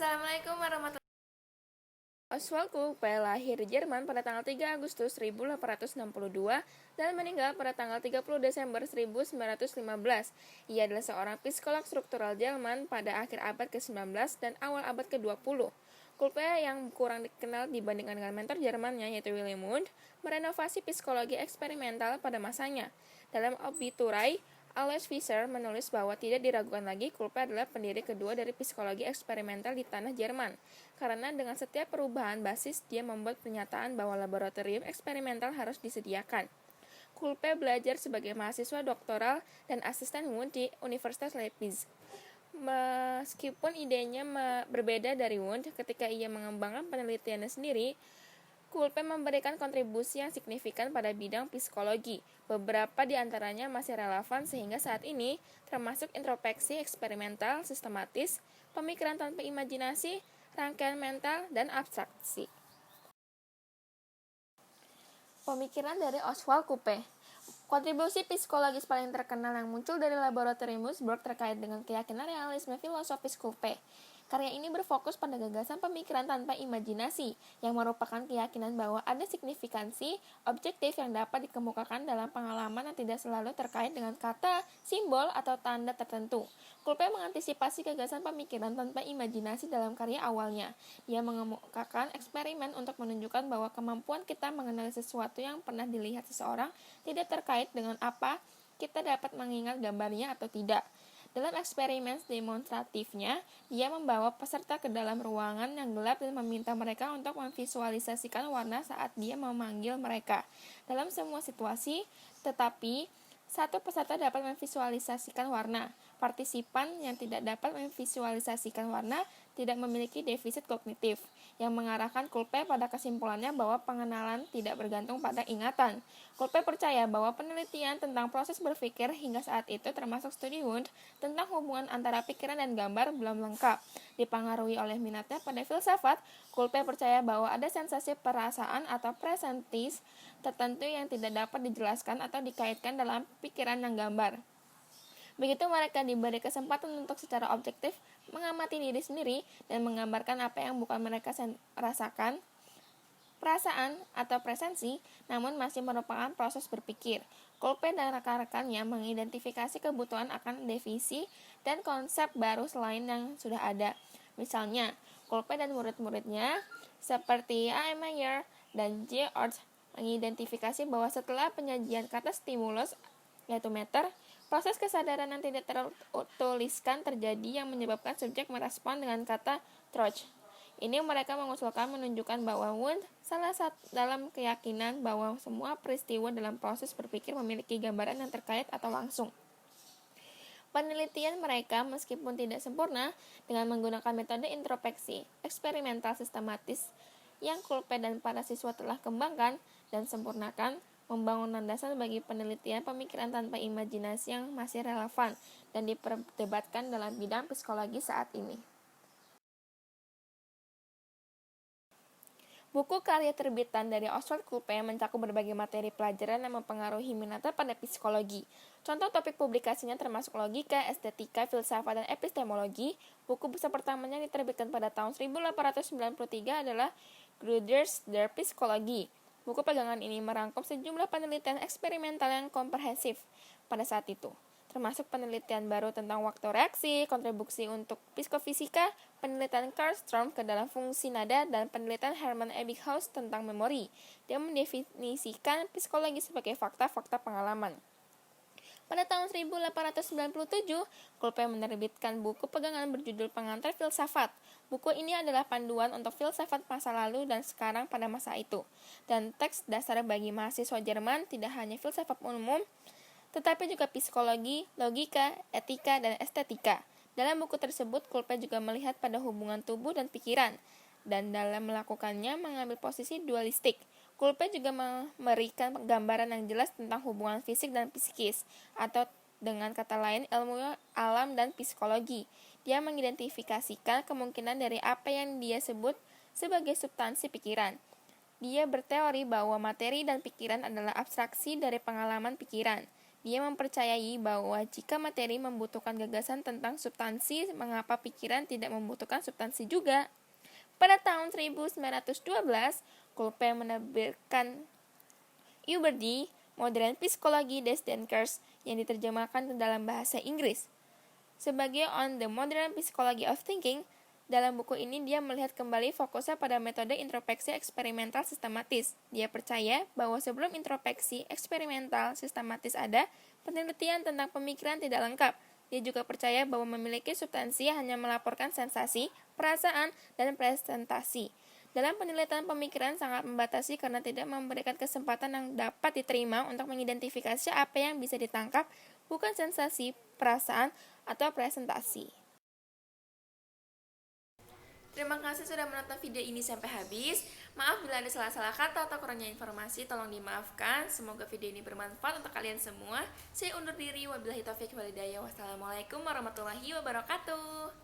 Assalamualaikum warahmatullahi wabarakatuh. Oswald Kupe lahir di Jerman pada tanggal 3 Agustus 1862 dan meninggal pada tanggal 30 Desember 1915. Ia adalah seorang psikolog struktural Jerman pada akhir abad ke-19 dan awal abad ke-20. Kupe yang kurang dikenal dibandingkan dengan mentor Jermannya yaitu Wilhelm Wundt merenovasi psikologi eksperimental pada masanya. Dalam obiturai, Alois Fischer menulis bahwa tidak diragukan lagi Kupe adalah pendiri kedua dari psikologi eksperimental di tanah Jerman, karena dengan setiap perubahan basis dia membuat pernyataan bahwa laboratorium eksperimental harus disediakan. Kupe belajar sebagai mahasiswa doktoral dan asisten Wundt di Universitas Leipzig. Meskipun idenya berbeda dari Wundt ketika ia mengembangkan penelitiannya sendiri, Kupe memberikan kontribusi yang signifikan pada bidang psikologi. Beberapa di antaranya masih relevan sehingga saat ini, termasuk introspeksi eksperimental sistematis, pemikiran tanpa imajinasi, rangkaian mental, dan abstraksi. Pemikiran dari Oswald Kupe. Kontribusi psikologis paling terkenal yang muncul dari laboratorium Würzburg terkait dengan keyakinan realisme filosofis Kupe. Karya ini berfokus pada gagasan pemikiran tanpa imajinasi, yang merupakan keyakinan bahwa ada signifikansi objektif yang dapat dikemukakan dalam pengalaman yang tidak selalu terkait dengan kata, simbol, atau tanda tertentu. Kupe mengantisipasi gagasan pemikiran tanpa imajinasi dalam karya awalnya. Dia mengemukakan eksperimen untuk menunjukkan bahwa kemampuan kita mengenali sesuatu yang pernah dilihat seseorang tidak terkait dengan apa kita dapat mengingat gambarnya atau tidak. Dalam eksperimen demonstratifnya, dia membawa peserta ke dalam ruangan yang gelap dan meminta mereka untuk memvisualisasikan warna saat dia memanggil mereka. Dalam semua situasi, tetapi satu peserta dapat memvisualisasikan warna. Partisipan yang tidak dapat memvisualisasikan warna tidak memiliki defisit kognitif, yang mengarahkan Kupe pada kesimpulannya bahwa pengenalan tidak bergantung pada ingatan. Kupe percaya bahwa penelitian tentang proses berpikir hingga saat itu termasuk studi Wundt tentang hubungan antara pikiran dan gambar belum lengkap. Dipengaruhi oleh minatnya pada filsafat, Kupe percaya bahwa ada sensasi perasaan atau presentis tertentu yang tidak dapat dijelaskan atau dikaitkan dalam pikiran dan gambar. Begitu mereka diberi kesempatan untuk secara objektif mengamati diri sendiri dan menggambarkan apa yang bukan mereka rasakan, perasaan atau presensi, namun masih merupakan proses berpikir. Kupe dan rekan-rekannya mengidentifikasi kebutuhan akan definisi dan konsep baru selain yang sudah ada. Misalnya, Kupe dan murid-muridnya seperti A. M. Mayer dan J. Orth mengidentifikasi bahwa setelah penyajian kata stimulus, yaitu meter, proses kesadaran yang tidak tertuliskan terjadi yang menyebabkan subjek merespon dengan kata Troch. Ini mereka mengusulkan menunjukkan bahwa Wundt salah satu dalam keyakinan bahwa semua peristiwa dalam proses berpikir memiliki gambaran yang terkait atau langsung. Penelitian mereka meskipun tidak sempurna dengan menggunakan metode introspeksi eksperimental sistematis yang Kupe dan para siswa telah kembangkan dan sempurnakan, membangun landasan bagi penelitian pemikiran tanpa imajinasi yang masih relevan dan diperdebatkan dalam bidang psikologi saat ini. Buku karya terbitan dari Oswald Kupe mencakup berbagai materi pelajaran yang mempengaruhi minatnya pada psikologi. Contoh topik publikasinya termasuk logika, estetika, filsafat, dan epistemologi. Buku besar pertamanya diterbitkan pada tahun 1893 adalah Gründers der Psychologie. Buku pegangan ini merangkum sejumlah penelitian eksperimental yang komprehensif pada saat itu, termasuk penelitian baru tentang waktu reaksi, kontribusi untuk psikofisika, penelitian Karl Storm ke dalam fungsi nada, dan penelitian Hermann Ebbinghaus tentang memori. Dia mendefinisikan psikologi sebagai fakta-fakta pengalaman. Pada tahun 1897, Kupe menerbitkan buku pegangan berjudul Pengantar Filsafat. Buku ini adalah panduan untuk filsafat masa lalu dan sekarang pada masa itu, dan teks dasar bagi mahasiswa Jerman tidak hanya filsafat umum, tetapi juga psikologi, logika, etika, dan estetika. Dalam buku tersebut, Kupe juga melihat pada hubungan tubuh dan pikiran, dan dalam melakukannya mengambil posisi dualistik. Kupe juga memberikan gambaran yang jelas tentang hubungan fisik dan psikis, atau dengan kata lain ilmu alam dan psikologi. Dia mengidentifikasikan kemungkinan dari apa yang dia sebut sebagai substansi pikiran. Dia berteori bahwa materi dan pikiran adalah abstraksi dari pengalaman pikiran. Dia mempercayai bahwa jika materi membutuhkan gagasan tentang substansi, mengapa pikiran tidak membutuhkan substansi juga? Pada tahun 1912, Kulpe menerbitkan Über die Modern Psychologie des Denkers yang diterjemahkan ke dalam bahasa Inggris. Sebagai On the Modern Psychology of Thinking, dalam buku ini dia melihat kembali fokusnya pada metode introspeksi eksperimental sistematis. Dia percaya bahwa sebelum introspeksi eksperimental sistematis ada, penelitian tentang pemikiran tidak lengkap. Dia juga percaya bahwa memiliki substansi hanya melaporkan sensasi, perasaan, dan presentasi. Dalam penelitian pemikiran sangat membatasi karena tidak memberikan kesempatan yang dapat diterima untuk mengidentifikasi apa yang bisa ditangkap, bukan sensasi, perasaan, atau presentasi. Terima kasih sudah menonton video ini sampai habis. Maaf bila ada salah-salah kata atau kurangnya informasi, tolong dimaafkan. Semoga video ini bermanfaat untuk kalian semua. Saya undur diri. Wabillahi taufiq wal hidayah. Wassalamualaikum warahmatullahi wabarakatuh.